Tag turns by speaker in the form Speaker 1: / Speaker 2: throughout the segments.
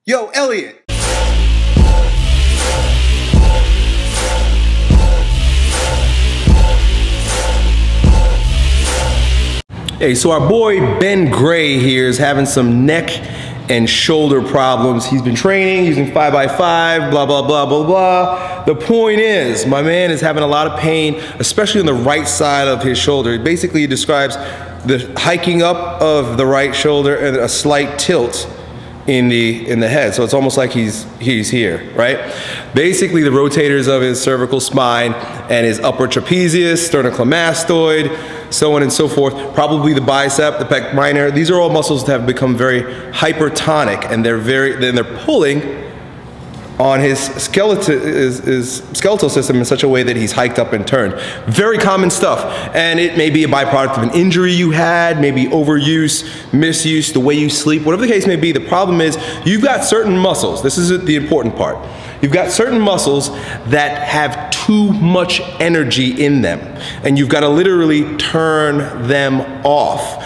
Speaker 1: Yo, Elliot. Hey, so our boy Ben Gray here is having some neck and shoulder problems. He's been training using 5x5, blah, blah, blah, blah, blah. The point is, my man is having a lot of pain, especially on the right side of his shoulder. It basically describes the hiking up of the right shoulder and a slight tilt in the head. So it's almost like he's here, right? Basically the rotators of his cervical spine and his upper trapezius, sternocleidomastoid, so on and so forth. Probably the bicep, the pec minor. These are all muscles that have become very hypertonic, and they're pulling on his skeletal system in such a way that he's hiked up and turned. Very common stuff, and it may be a byproduct of an injury you had, maybe overuse, misuse, the way you sleep, whatever the case may be. The problem is you've got certain muscles. This is the important part. You've got certain muscles that have too much energy in them, and you've got to literally turn them off.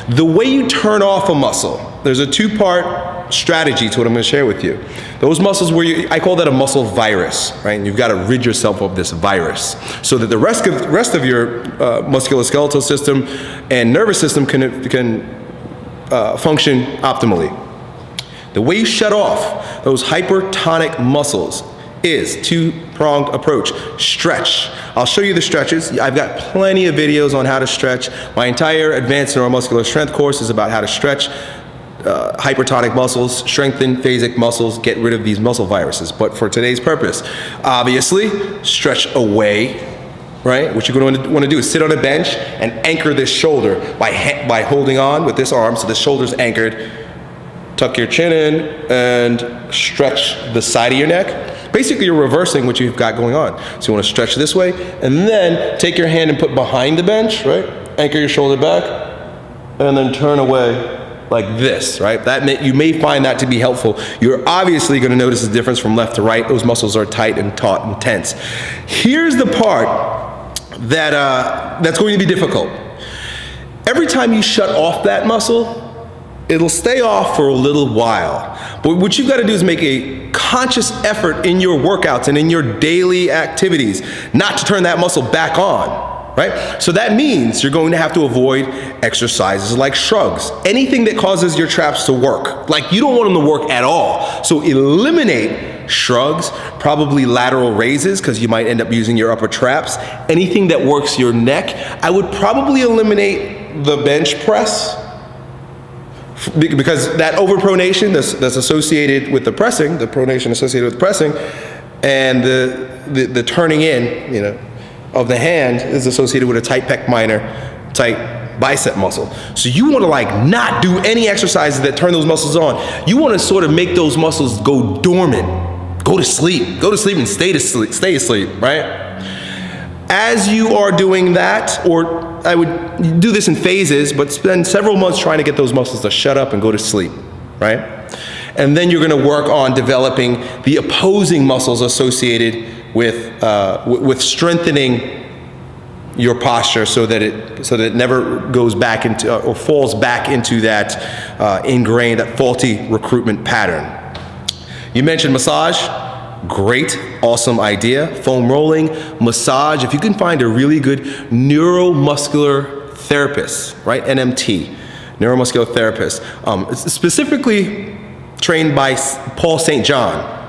Speaker 1: The way you turn off a muscle, there's a two-part strategy to what I'm going to share with you. Those muscles where I call that a muscle virus, right? And you've got to rid yourself of this virus so that the rest of your musculoskeletal system and nervous system can function optimally. The way you shut off those hypertonic muscles is two-pronged approach. Stretch. I'll show you the stretches. I've got plenty of videos on how to stretch. My entire advanced neuromuscular strength course is about how to stretch hypertonic muscles, strengthen phasic muscles, get rid of these muscle viruses. But for today's purpose, obviously, stretch away, right? What you're going to want to do is sit on a bench and anchor this shoulder by holding on with this arm so the shoulder's anchored. Tuck your chin in and stretch the side of your neck. Basically, you're reversing what you've got going on. So you want to stretch this way, and then take your hand and put behind the bench, right? Anchor your shoulder back, and then turn away like this, right? You may find that to be helpful. You're obviously going to notice a difference from left to right. Those muscles are tight and taut and tense. Here's the part that's going to be difficult. Every time you shut off that muscle, it'll stay off for a little while. But what you've got to do is make a conscious effort in your workouts and in your daily activities not to turn that muscle back on. Right? So that means you're going to have to avoid exercises like shrugs, anything that causes your traps to work. Like you don't want them to work at all. So eliminate shrugs, probably lateral raises because you might end up using your upper traps. Anything that works your neck. I would probably eliminate the bench press because that overpronation that's associated with the pressing, the pronation associated with pressing, and the turning in, you know, of the hand is associated with a tight pec minor, tight bicep muscle. So you want to like not do any exercises that turn those muscles on. You want to sort of make those muscles go dormant, go to sleep and stay asleep, right? As you are doing that, or I would do this in phases, but spend several months trying to get those muscles to shut up and go to sleep, right? And then you're going to work on developing the opposing muscles associated with strengthening your posture so that it never goes back into or falls back into that ingrained, that faulty recruitment pattern. You mentioned massage. Great, awesome idea. Foam rolling, massage. If you can find a really good neuromuscular therapist, right? NMT, neuromuscular therapist, specifically trained by Paul St. John.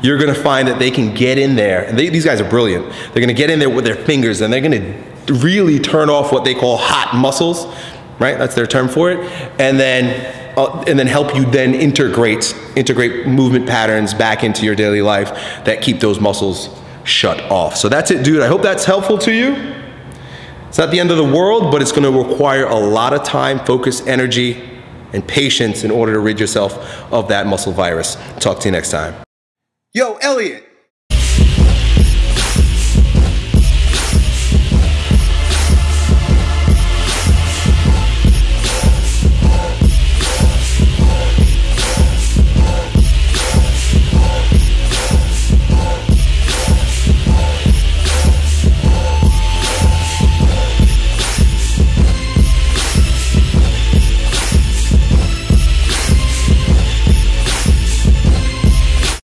Speaker 1: You're going to find that they can get in there, and these guys are brilliant. They're going to get in there with their fingers, and they're going to really turn off what they call hot muscles, right? That's their term for it, and then help you then integrate movement patterns back into your daily life that keep those muscles shut off. So that's it, dude. I hope that's helpful to you. It's not the end of the world, but it's going to require a lot of time, focus, energy, and patience in order to rid yourself of that muscle virus. Talk to you next time. Yo, Elliot.